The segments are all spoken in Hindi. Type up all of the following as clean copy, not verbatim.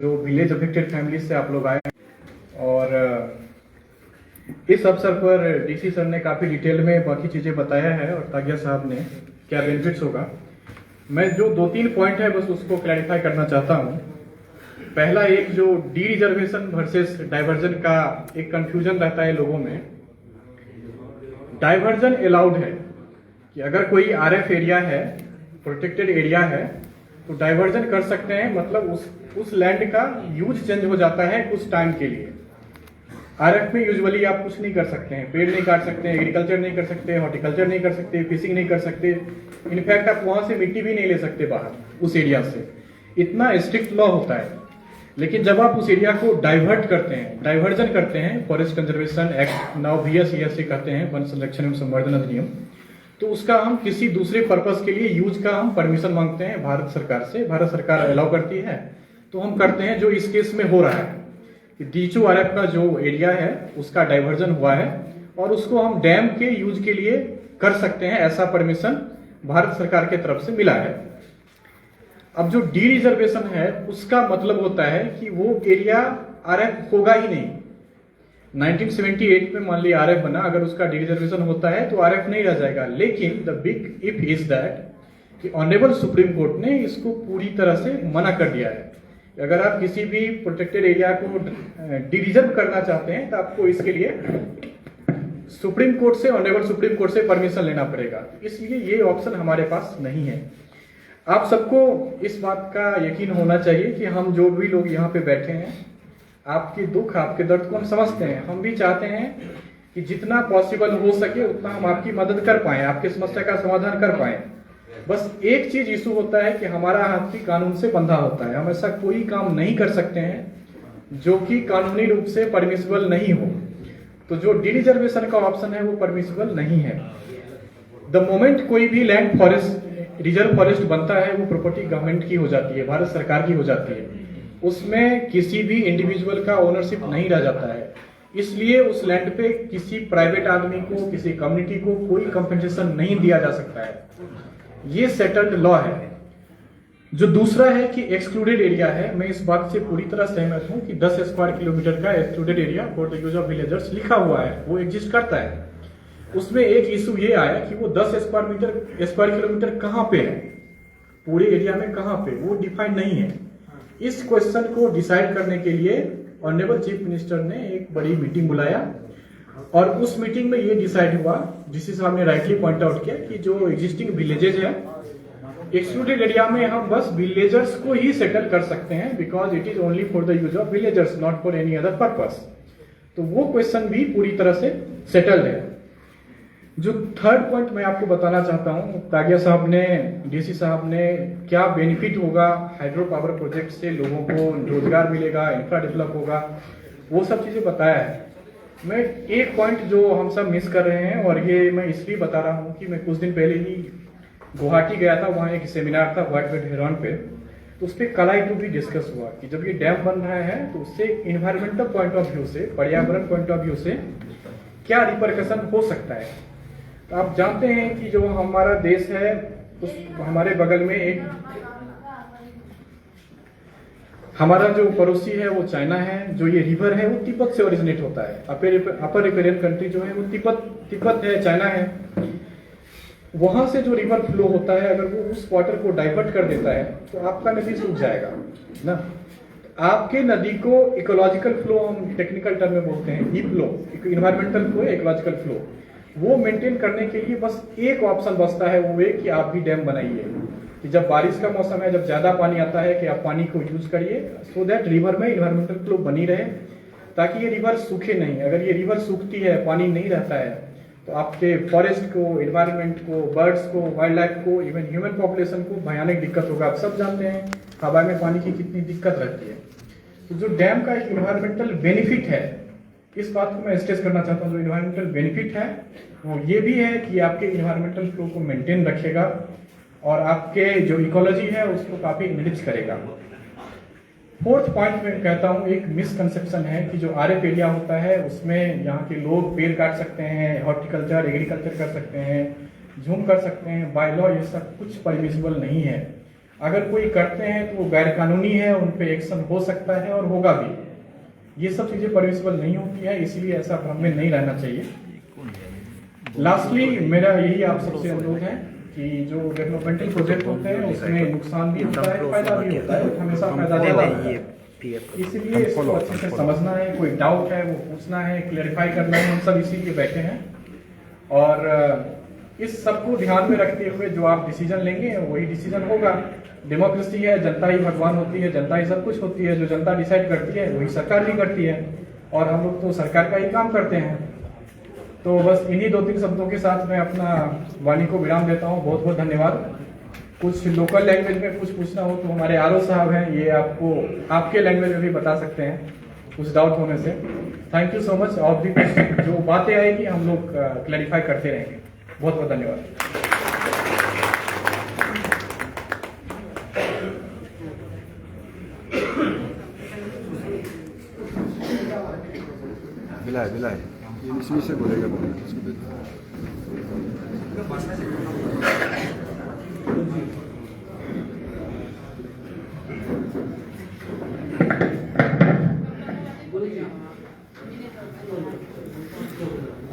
जो विलेज अफेक्टेड फैमिली से आप लोग आए हैं और इस अवसर पर डीसी सर ने काफ़ी डिटेल में बाकी चीज़ें बताया है और तागिया साहब ने क्या बेनिफिट्स होगा। मैं जो 2-3 पॉइंट है बस उसको क्लैरिफाई करना चाहता हूँ। पहला, एक जो डी रिजर्वेशन वर्सेस डाइवर्जन का एक कंफ्यूजन रहता है लोगों में। डाइवर्जन अलाउड है कि अगर कोई आरएफ एरिया है, प्रोटेक्टेड एरिया है, तो डाइवर्जन कर सकते हैं, मतलब उस लैंड का यूज चेंज हो जाता है कुछ टाइम के लिए। आरएफ में यूजुअली आप कुछ नहीं कर सकते हैं, पेड़ नहीं काट सकते हैं, एग्रीकल्चर नहीं कर सकते, हॉर्टिकल्चर नहीं कर सकते, फिशिंग नहीं कर सकते, इनफैक्ट आप वहां से मिट्टी भी नहीं ले सकते बाहर उस एरिया से, इतना स्ट्रिक्ट लॉ होता है। लेकिन जब आप उस एरिया को डाइवर्ट करते हैं, डाइवर्जन करते हैं, forest conservation act now VSES से कहते हैं, वन संरक्षण एवं संवर्धन अधिनियम, तो उसका हम किसी दूसरे पर्पस के लिए यूज का हम परमिशन मांगते हैं भारत सरकार से। भारत सरकार अलाउ करती है तो हम करते हैं, जो इस केस में हो रहा है कि DHO-RF का जो एरिया है उसका डाइवर्जन हुआ है और उसको हम डैम के यूज के लिए कर सकते हैं, ऐसा परमिशन भारत सरकार की तरफ से मिला है। अब जो डी रिजर्वेशन है उसका मतलब होता है कि वो एरिया RF होगा ही नहीं। 1978 में मान लिया RF बना, अगर उसका डी रिजर्वेशन होता है तो RF नहीं रह जाएगा। लेकिन the big if is that कि ऑनरेबल सुप्रीम कोर्ट ने इसको पूरी तरह से मना कर दिया है। अगर आप किसी भी प्रोटेक्टेड एरिया को डी रिजर्व करना चाहते हैं तो आपको इसके लिए सुप्रीम कोर्ट से, ऑनरेबल सुप्रीम कोर्ट से परमिशन लेना पड़ेगा। इसलिए ये ऑप्शन हमारे पास नहीं है। आप सबको इस बात का यकीन होना चाहिए कि हम जो भी लोग यहाँ पे बैठे हैं, आपके दुख, आपके दर्द को हम समझते हैं। हम भी चाहते हैं कि जितना पॉसिबल हो सके उतना हम आपकी मदद कर पाएं, आपकी समस्या का समाधान कर पाएं। बस एक चीज इशू होता है कि हमारा हाथ भी कानून से बंधा होता है। हम ऐसा कोई काम नहीं कर सकते हैं जो कि कानूनी रूप से परमिसिबल नहीं हो। तो जो डी रिजर्वेशन का ऑप्शन है वो परमिसिबल नहीं है। द मोमेंट कोई भी लैंड फॉरेस्ट, रिजर्व फॉरेस्ट बनता है, वो प्रॉपर्टी गवर्नमेंट की हो जाती है, भारत सरकार की हो जाती है। उसमें किसी भी इंडिविजुअल का ओनरशिप नहीं रह जाता है। इसलिए उस लैंड पे किसी प्राइवेट आदमी को, किसी कम्युनिटी को कोई कंपनसेशन नहीं दिया जा सकता है। ये सेटल्ड लॉ है। जो दूसरा है कि एक्सक्लूडेड एरिया है, मैं इस बात से पूरी तरह सहमत हूं कि 10 स्क्वायर किलोमीटर का excluded area for the use of villagers लिखा हुआ है, वो एग्जिस्ट करता है। उसमें एक इशू ये आया कि वो 10 स्क्वायर किलोमीटर कहां पे है, पूरे एरिया में कहां पे, वो डिफाइंड नहीं है। इस क्वेश्चन को डिसाइड करने के लिए ऑनरेबल चीफ मिनिस्टर ने एक बड़ी मीटिंग बुलाया और उस मीटिंग में ये डिसाइड हुआ, डीसी साहब ने राइटली पॉइंट आउट किया कि जो एग्जिस्टिंग विलेजेज है, एक्सक्लूडेड एरिया में हम बस विलेजर्स को ही सेटल कर सकते हैं, because it is only for the use of villagers, not for any other purpose. तो वो क्वेश्चन भी पूरी तरह से सेटल्ड है। जो थर्ड पॉइंट मैं आपको बताना चाहता हूं, तागिया साहब ने, डीसी साहब ने, क्या बेनिफिट होगा हाइड्रो पावर प्रोजेक्ट से, लोगों को रोजगार मिलेगा, इंफ्रा डेवलप होगा, वो सब चीजें बताया है। मैं एक पॉइंट जो हम सब मिस कर रहे हैं, और ये मैं इसलिए बता रहा हूं कि मैं कुछ दिन पहले ही गुवाहाटी गया था, वहां एक सेमिनार था व्हाइट बेड हेरॉन पे, तो उस पर कलाई टू भी डिस्कस हुआ कि जब ये डैम बन रहा है तो उससे इन्वायरमेंटल पॉइंट ऑफ व्यू से, पर्यावरण पॉइंट ऑफ व्यू से क्या रिपरकशन हो सकता है। तो आप जानते हैं कि जो हमारा देश है, उस हमारे बगल में एक हमारा जो पड़ोसी है वो चाइना है। जो ये रिवर है वो तिब्बत से ओरिजिनेट होता है। अपर रिपेरियन कंट्री जो है वो तिब्बत है, चाइना है। वहां से जो रिवर फ्लो होता है, अगर वो उस वाटर को डाइवर्ट कर देता है तो आपका नदी सूख जाएगा ना। आपके नदी को इकोलॉजिकल फ्लो, हम टेक्निकल टर्म में बोलते हैं, E flow, environmental flow, ecological flow, वो मेंटेन करने के लिए बस एक ऑप्शन बचता है, वो ये कि आप भी डैम बनाइए कि जब बारिश का मौसम है, जब ज्यादा पानी आता है, कि आप पानी को यूज करिए सो दैट रिवर में इन्वायरमेंटल फ्लो बनी रहे, ताकि ये रिवर सूखे नहीं। अगर ये रिवर सूखती है, पानी नहीं रहता है, तो आपके फॉरेस्ट को, इन्वायरमेंट को, बर्ड्स को, वाइल्ड लाइफ को, इवन ह्यूमन पॉपुलेशन को भयानक दिक्कत होगा। आप सब जानते हैं हवा में पानी की कितनी दिक्कत रहती है। तो जो डैम का एक इन्वायरमेंटल बेनिफिट है, इस बात को मैं स्ट्रेस करना चाहता हूँ, जो इन्वायरमेंटल बेनिफिट है वो ये भी है कि आपके इन्वायरमेंटल फ्लो को मेंटेन रखेगा और आपके जो इकोलॉजी है उसको काफी इनरिच करेगा। फोर्थ पॉइंट में कहता हूँ, एक मिसकंसेप्शन है कि जो आरएफ एरिया होता है उसमें यहाँ के लोग पेड़ काट सकते हैं, हॉर्टिकल्चर, एग्रीकल्चर कर सकते हैं, झूम कर सकते हैं। बाय लॉ ये सब कुछ परमिसिबल नहीं है। अगर कोई करते हैं तो वो गैर कानूनी है, उन पे एक्शन हो सकता है और होगा भी। ये सब चीजें परमिसिबल नहीं होती है, इसलिए ऐसा भ्रम में नहीं रहना चाहिए। लास्टली मेरा यही आप सबसे अनुरोध है कि जो डेवलपमेंटल प्रोजेक्ट होते हैं उसमें नुकसान भी होता है, फायदा भी होता है, हमेशा फायदा ज्यादा होता है। इसलिए इसको अच्छे से समझना है, कोई डाउट है वो पूछना है, क्लेरिफाई करना है, हम सब इसीलिए बैठे हैं। और इस सबको ध्यान में रखते हुए जो आप डिसीजन लेंगे वही डिसीजन होगा। डेमोक्रेसी है, जनता ही भगवान होती है, जनता ही सब कुछ होती है, जो जनता डिसाइड करती है वही सरकार भी करती है, और हम लोग तो सरकार का ही काम करते हैं। तो बस इन्हीं 2-3 शब्दों के साथ मैं अपना वाणी को विराम देता हूँ। बहुत बहुत धन्यवाद। कुछ लोकल लैंग्वेज में कुछ पूछना हो तो हमारे आरओ साहब हैं, ये आपको आपके लैंग्वेज में भी बता सकते हैं कुछ डाउट होने से। Thank you so much. और भी कुछ जो बातें आएगी हम लोग क्लैरिफाई करते रहेंगे। बहुत बहुत धन्यवाद। बिलाय इसमें से बोलेगा उसको दे।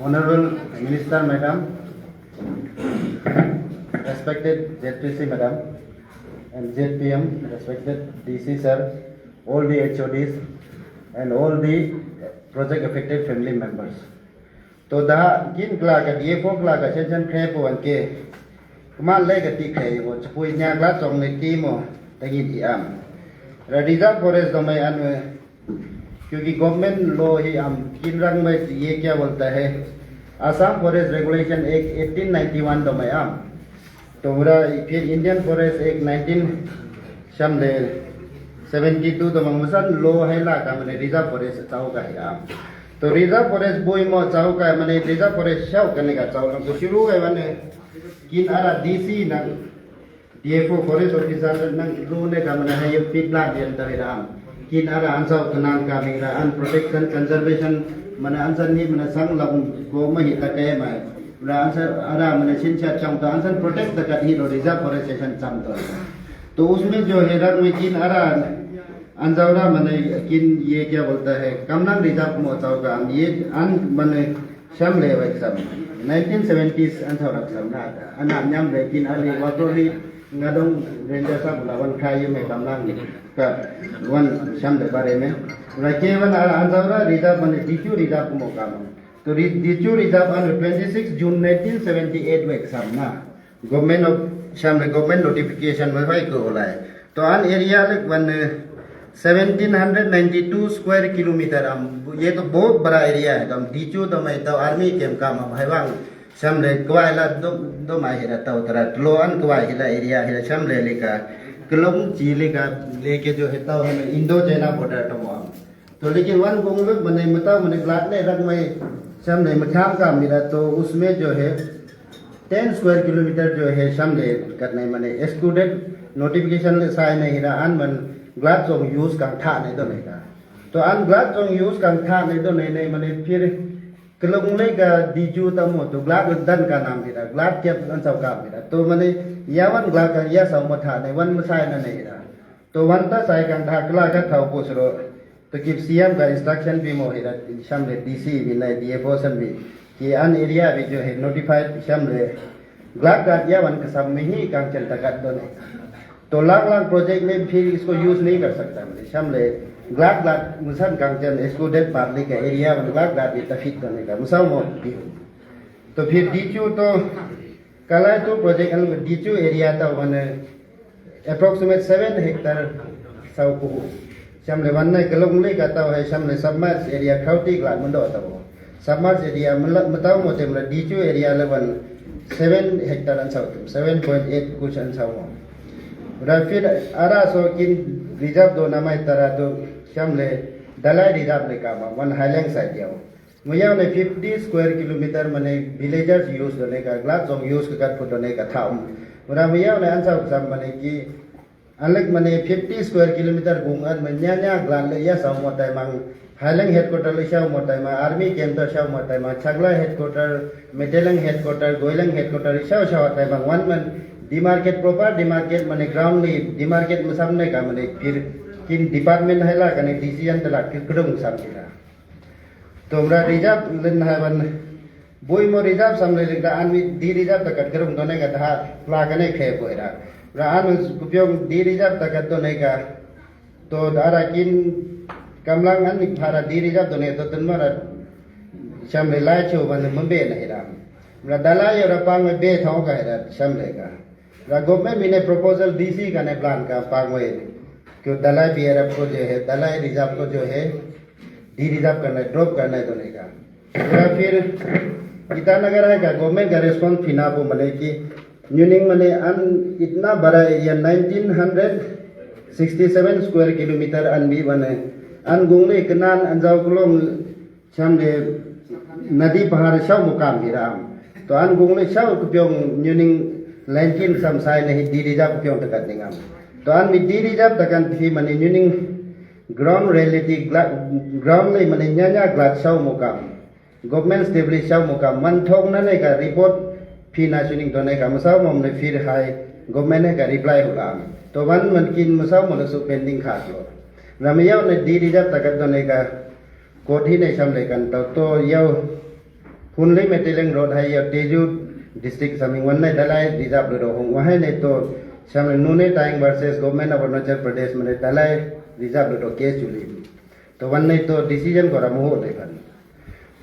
Honorable Minister Madam, respected ZPC Madam and ZPM, respected DC Sir, all the HODs and all the project affected family members. तो दा किन क्ला का ये को क्ला का सेशन खे पवन के कमा ले का ती खे वो चपुई न्या क्ला चोंग ने की मो तगी दी आम रिजर्व फॉरेस्ट तो मैं अन क्योंकि गवर्नमेंट लॉ ही हम किन रंग में ये क्या बोलता है आसाम फॉरेस्ट रेगुलेशन एक्ट 1891 तो मैं आम तो पूरा फिर इंडियन फॉरेस्ट एक्ट 1972 तो मुसन लॉ है ला का मैंने रिजर्व फॉरेस्ट चाहो का है आम तो रिजर्व फॉरेस्ट बोई मो चाहो का मैंने रिजर्व फॉरेस्ट शाव करने का चाहो तो शुरू है मैंने किन आरा डीसी ना डीएफओ फॉरेस्ट ऑफिसर ना रू ने का मैंने है ये पिटला दिया तरे राम किन आरा आंसर कनाल का मेरा अन प्रोटेक्शन कंजर्वेशन मैंने आंसर नहीं मैंने संग लगूं को मही तक है मैं मैंने आंसर आरा मैंने सिंचा चाहूँ तो आंसर प्रोटेक्ट तक ही लो रिजर्व फॉरेस्ट सेशन चाहता तो उसमें जो है रंग में किन आरा अंजावरा मैंने किन ये क्या बोलता है कमनांग रिजर्व मोचाव का ये अन मैंने शम ले वही सब 1970s अंजावरा सब ना अना न्याम ले किन अली वाटोली ngadong रेंजर सब लावन खाई में कमनांग का वन शम ले बारे में रखे वन अंजावरा रिजर्व मैंने डीक्यू रिजर्व मोका तो डीक्यू रिजर्व अन 26 जून 1978 में सब ना गवर्नमेंट ऑफ शम ले गवर्नमेंट नोटिफिकेशन में भाई को बोला है तो अन एरिया ले वन 1792 स्क्वायर किलोमीटर ये तो बहुत बड़ा एरिया है तो हम डीचू तो मैं तो आर्मी कैंप का भाईवांग शमले क्वाइला दो माह हिरा तो उतरा लोअन क्वाइ हिरा एरिया हिरा शमले लेका किलोम चीले का लेके जो है तो हमें इंडो चाइना बॉर्डर तो वहाँ तो लेकिन वन गोंग मने मता मने ग्लास ने रंग में शमले मठाम का मिला तो उसमें जो है 10 स्क्वायर किलोमीटर जो है शमले करने मने एक्सक्लूडेड नोटिफिकेशन साइन नहीं हिरा अन मन ग्लास जोंग यूज का था नहीं तो नहीं था तो अन ग्लास जोंग यूज का था नहीं तो नहीं मैंने फिर कलंगले का डीजू तमो तो ग्लास दन का नाम था ग्लास के अंसाव का था तो मैंने यावन ग्लास का या सौ मथा नहीं वन मसाई ना नहीं था तो वन ता साई का था ग्लास का था पोसरो तो कि सीएम का इंस्ट्रक्शन भी मोहिरा शामले डीसी भी नहीं दिए पोसन भी कि अन एरिया भी जो है नोटिफाइड शामले ग्लास का या वन का सब में ही काम चलता कर दो नहीं तो लाख प्रोजेक्ट में फिर इसको यूज नहीं कर सकता मतलब शामले ग्लास मुसान कांचन एक्सक्लूडेड पार्ली का एरिया में ग्लास भी तफीक करने का मुसाव मोट तो फिर डीचू तो कला तो प्रोजेक्ट डीचू एरिया तो वन अप्रोक्सीमेट 7 हेक्टर साउ को शामले वन ने कलंगले का तो है शामले सबमर्ज एरिया खाउटी ग्लास मंडो तो सबमर्ज एरिया मतलब मोटे मतलब डीचू एरिया लेवन 7 हेक्टर अंसाव 7.8 कुछ अंसाव फिर आरा सो किन रिजर्व दो नामाय तरा तो शामले दलाई रिजर्व ले कामा वन हाईलैंड साइड जाओ मुझे उन्हें 50 स्क्वायर किलोमीटर मने विलेजर्स यूज करने का ग्लास जोंग यूज कर फुटने का था मुझे उन्हें आंसर सब मने कि अलग मने 50 स्क्वायर किलोमीटर घूमर में न्या ग्लास ले या सब मोटा है मांग हाईलैंड हेडक्वार्टर ले शाव मोटा है मांग आर्मी कैंप तो शाव मोटा है मांग छगला हेडक्वार्टर मेटेलंग हेडक्वार्टर गोइलंग हेडक्वार्टर शाव होता है मांग वन मन डिमार्केट प्रॉपर डिमार्केट माने ग्राउंड में डिमार्केट में सामने का माने फिर किन डिपार्टमेंट है ला कने डिसीजन तला किकडों सामने तो हमरा रिजर्व लेन है बन बोई मो रिजर्व सामने लेगा आनवी दी रिजर्व तक करूं दोने का था प्ला कने खे बोइरा रा आन उपयोग दी रिजर्व तक तो नहीं का तो दारा किन कमलांग अन भारा दी रिजर्व दोने तो तनमरा सामने लाइ छो बन मंबे नहीं रा रा दला ये रा पांग में बे थाओ का है सामने का रा गवर्नमेंट में ने प्रपोजल डीसी का ने प्लान का पांग में क्यों दलाई बीआरएफ को जो है दलाई रिजर्व को जो है डी रिजर्व करना है ड्रॉप करना है दोने का फिर ईटानगर है क्या गवर्नमेंट का रेस्पॉन्स फिना को मने कि न्यूनिंग मने अन इतना बड़ा एरिया 1967 स्क्वायर किलोमीटर अन भी बने अन गुंगले कनान अंजाव कुलोम सामने नदी पहाड़ शाव मुकाम गिराम तो अन गुंगले शाव कुप्यों न्यूनिंग लैंकिन समसाय नहीं डी रिजर्व कुप्यों तक देंगे तो अन भी डी रिजर्व तक भी मने न्यूनिंग ग्राउंड रियलिटी ग्राउंड ले मने न्यान्या ग्लास शाव मुकाम गवर्नमेंट स्टेब्लिश शाव मुकाम मन थोक ना ने का रिपोर्ट फी नाशुनिंग तो ने का मसाव मम ने फिर हाई गवर्नमेंट ने का रिप्लाई होला तो वन मन किन मसाव मन सु पेंडिंग खास लो रमयाव ने डी रिजर्व तक तो ने का कोठी ने सामने कन तो यो फुनले में तेलंग रोड है यो तेजू डिस्ट्रिक्ट समिंग वन ने दलाई रिजर्व रो हूं वहां ने तो सामने नुने time versus government of Arunachal Pradesh में दलाई रिजर्व रो केस चुली तो वन ने तो डिसीजन को रमो हो देखन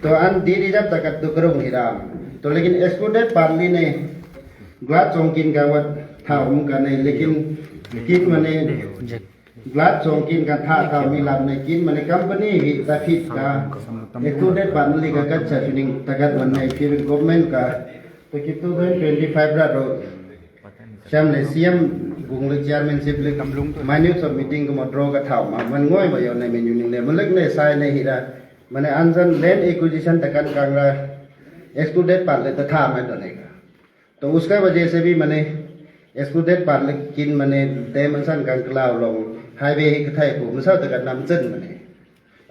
तो अन डी रिजर्व तक तो करो हिराम तो लेकिन एक्सपोर्टेड पार्ली ने ग्लास चौंकिन का वत था उनका नहीं लेकिन किन मने ग्लास चौंकिन का था मिलाप ने किन मने कंपनी ही तफित का एक्सपोर्टेड पार्ली का कच्चा फिनिंग तकत बनने फिर गवर्नमेंट का तो कितो 25 रा रो सामने सीएम गुंगले चेयरमैनशिप ले माइन्यूट सब मीटिंग को मड्रो का था मन गोय भयो ने मेन्यू ने मलक ने साय ने हिरा माने अनसन लैंड एक्विजिशन तकन कांगरा एक्सक्लूडेड पार्ले तथा में दोनेगा तो उसका वजह से भी मैंने एक्सक्लूडेड पार्ले किन मैंने डेमनसन कंकला लोग हाईवे ही कथाई को मुसाव तक नाम चंद मैंने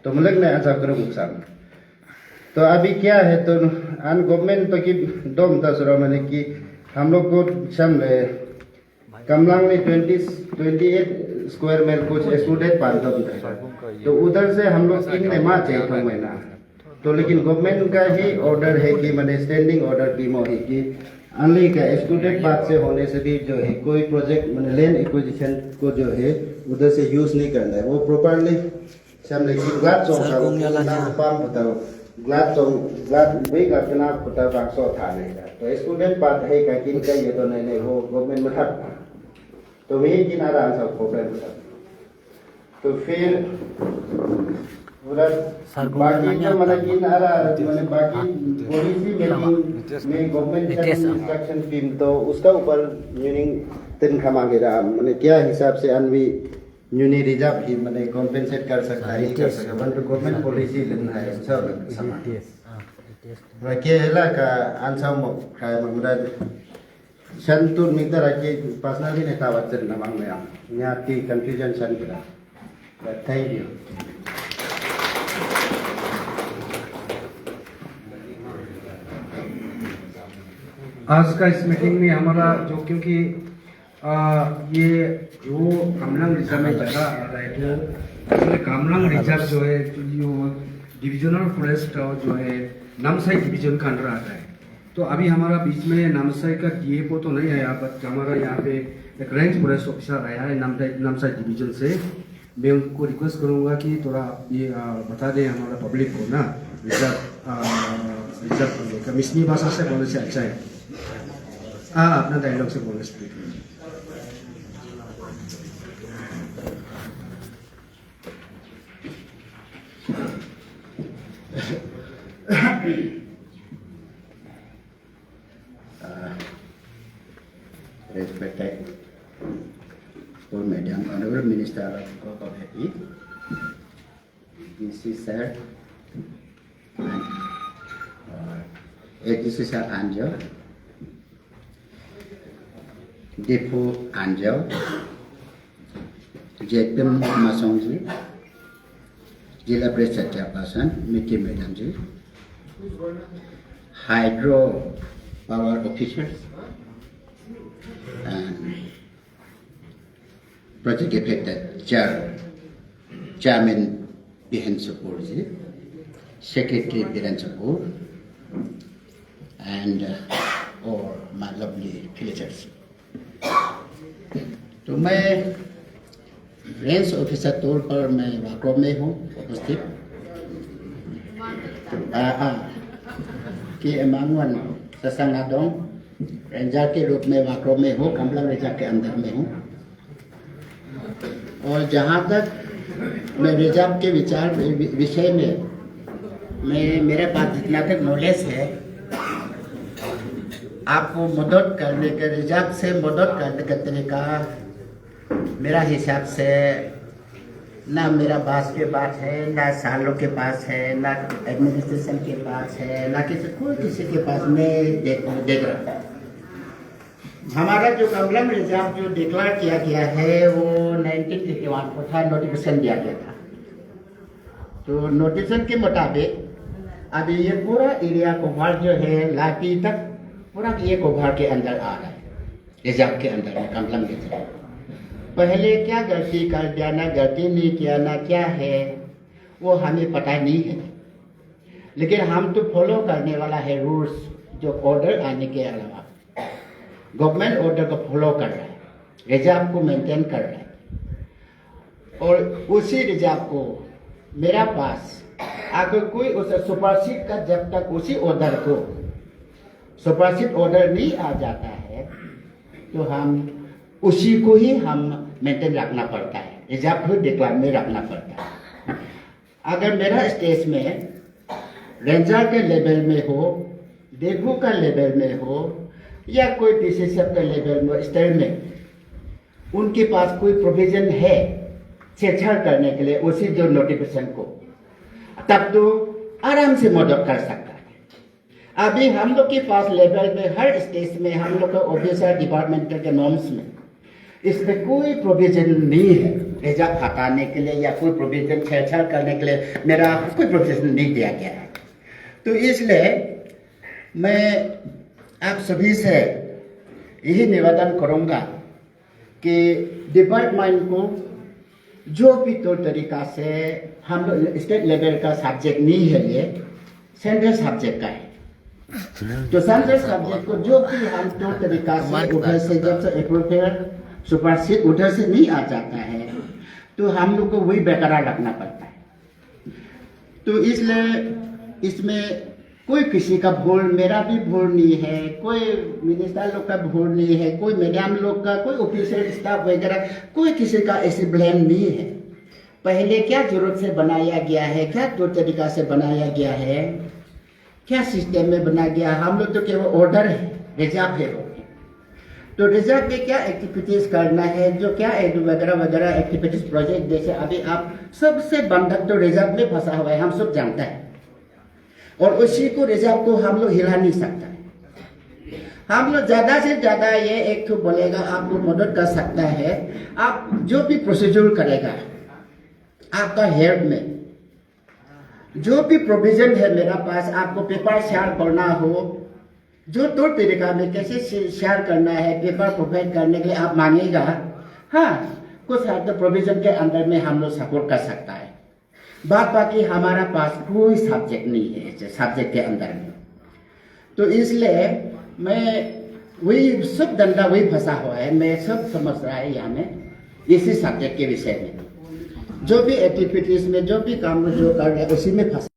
तो मुलक ने आंसर करो मुसाव तो अभी क्या है तो अन गवर्नमेंट तो की दो मुतासर मैंने कि हम लोग को सामने कमलांग में 28 स्क्वायर मेल कुछ एक्सक्लूडेड पार्ट तो उधर से हम लोग किन ने मां चाहिए था महीना तो लेकिन गवर्नमेंट का ही ऑर्डर है कि मैंने स्टैंडिंग ऑर्डर भी मोही कि अनली का एक्सक्लूडेड पार्ट से होने से भी जो है कोई प्रोजेक्ट मैंने लैंड एक्विजिशन को जो है उधर से यूज नहीं करना है वो प्रॉपर्ली सामने ग्लास चौक पाम बताओ ग्लास वे का चुनाव पता बाक्सो था नहीं तो एक्सक्लूडेड पार्ट है का किन का ये तो नहीं वो गवर्नमेंट में था तो वही किनारा सब प्रॉब्लम तो फिर बाकी जो मतलब किनारा मतलब बाकी पॉलिसी मेकिंग में गवर्नमेंट इंस्ट्रक्शन टीम तो उसका ऊपर यूनिंग तीन खमागेरा मतलब क्या हिसाब से अनवी यूनि रिजर्व ही मतलब कॉम्पेंसेट कर सकता है कर सकता है मतलब गवर्नमेंट पॉलिसी लेना है सब समान के हला का आंसर मो खाय मतलब संतुर मितर के पर्सनली ने था वचन नमंग में यहाँ की कंफ्यूजन सन करा थैंक यू आज का इस मीटिंग में हमारा जो क्योंकि ये जो कामलांग रिजर्व में जगह आ रहा है तो कामलांग रिजर्व जो है जो डिविजनल फॉरेस्ट जो है नामसाई डिवीजन का अंडर आता है तो अभी हमारा बीच में नामसाई का डीएफओ तो नहीं आया बट हमारा यहाँ पे एक रेंज फॉरेस्ट ऑफिसर आया है नामसाई डिवीजन से मैं उनको रिक्वेस्ट करूँगा कि थोड़ा ये बता दें हमारा पब्लिक को ना रिजर्व करने का मिसनी भाषा से बोलने से अच्छा है अपना डायलॉग से बोलने से Respected Lord Madam, Honorable Minister of Happy, Mrs. Sir, and Sir Angel, Depo Angel, Jekdam Masongji, Jila President Chairperson, Miki Madam Ji, Hydro Power Officials, Project Affected Chairman Bihan Support, Secretary Bihan Support, and all my lovely villagers. तो मैं रेंज ऑफिसर तौर पर मैं वाकरो में हूँ उपस्थित कि एमानुअल ससंगाडोंग रेंजर के रूप में वाकरो में हूँ, कमला रेंजर के अंदर में हूँ। और जहाँ तक मैं रिजर्व के विषय में मेरे पास जितना तक नॉलेज है, आपको मदद करने के रिजर्व से मदद करने का तरीका मेरा हिसाब से ना मेरा पास के पास है, ना सालों के पास है, ना एडमिनिस्ट्रेशन के पास है, ना किसी के पास मैं देख रहा हूँ। हमारा जो कमलम रिजर्व जो डिक्लेयर किया गया है वो 1951 को था, नोटिफिकेशन दिया गया था। तो नोटिफिकेशन के मुताबिक अभी ये पूरा एरिया कोभार जो है लाठी तक पूरा ये कोभार के अंदर आ रहा है, रिजर्व के अंदर है कमलम रिजर्व। पहले क्या गलती कर दिया, ना गलती नहीं किया, ना क्या है वो हमें पता नहीं है, लेकिन हम तो फॉलो करने वाला है रूल्स, जो ऑर्डर आने के अलावा गवर्नमेंट ऑर्डर को फॉलो कर रहा है, रिजर्व को मेंटेन कर रहा है। और उसी रिजर्व को मेरा पास अगर कोई उसे सुपरसीड का, जब तक उसी ऑर्डर को सुपरसीड ऑर्डर नहीं आ जाता है तो हम उसी को ही हम मेंटेन रखना पड़ता है, रिजर्व को डिक्लेयर में रखना पड़ता है। अगर मेरा स्टेज में रेंजर के लेवल में हो, डेगू का लेवल में हो या कोई पीसीसीएफ के लेवल में, स्टेट में उनके पास कोई प्रोविजन है छेड़छाड़ करने के लिए उसी जो नोटिफिकेशन को, तब तो आराम से मदद कर सकता है। अभी हम लोग के पास लेवल में हर स्टेज में हम लोग का ऑफिसर डिपार्टमेंटल के नॉर्म्स में इसमें कोई प्रोविजन नहीं है रिजर्व हटाने के लिए या कोई प्रोविजन छेड़छाड़ करने के लिए मेरा कोई प्रोविजन नहीं दिया गया है। तो इसलिए मैं आप सभी से यही निवेदन करूंगा कि डिपार्टमेंट को जो भी तौर तरीका से हम लोग स्टेट लेवल का सब्जेक्ट नहीं है, ये सेंट्रल सब्जेक्ट का है, तो सेंट्रल सब्जेक्ट को जो भी हम तौर तरीका से उधर से जब से अप्रोप्रिएट सुपरसीड उधर से नहीं आ जाता है तो हम लोग को वही बरकरार रखना पड़ता है। तो इसलिए इसमें कोई किसी का भूल, मेरा भी भूल नहीं है, कोई मिनिस्टर लोग का भूल नहीं है, कोई मैडम लोग का, कोई ऑफिशियल स्टाफ वगैरह, कोई किसी का ऐसे ब्लेम नहीं है। पहले क्या जरूरत से बनाया गया है, क्या तौर तरीका से बनाया गया है, क्या सिस्टम में बनाया गया, हम लोग तो केवल ऑर्डर है, रिजर्व है वो। तो रिजर्व में क्या एक्टिविटीज करना है, जो क्या वगैरह वगैरह एक्टिविटीज प्रोजेक्ट, जैसे अभी आप सबसे बंधक तो रिजर्व में फंसा हुआ है, हम सब जानते हैं, और उसी को रिजर्व को हम लोग हिला नहीं सकता है। हम लोग ज्यादा से ज्यादा ये एक तो बोलेगा आपको मदद कर सकता है, आप जो भी प्रोसीजर करेगा आपका हेल्प में जो भी प्रोविजन है मेरा पास, आपको पेपर शेयर करना हो, जो तौर तरीका में कैसे शेयर करना है, पेपर प्रोवाइड करने के लिए आप मांगेगा, हाँ कुछ हद तक प्रोविजन के अंदर में हम लोग सपोर्ट कर सकता है। बाकी हमारा पास कोई सब्जेक्ट नहीं है सब्जेक्ट के अंदर में। तो इसलिए मैं वही सब धंधा वही फंसा हुआ है, मैं सब समझ रहा है यहाँ में इसी सब्जेक्ट के विषय में, जो भी एक्टिविटीज में जो भी काम जो कर रहे हैं उसी में फंसा।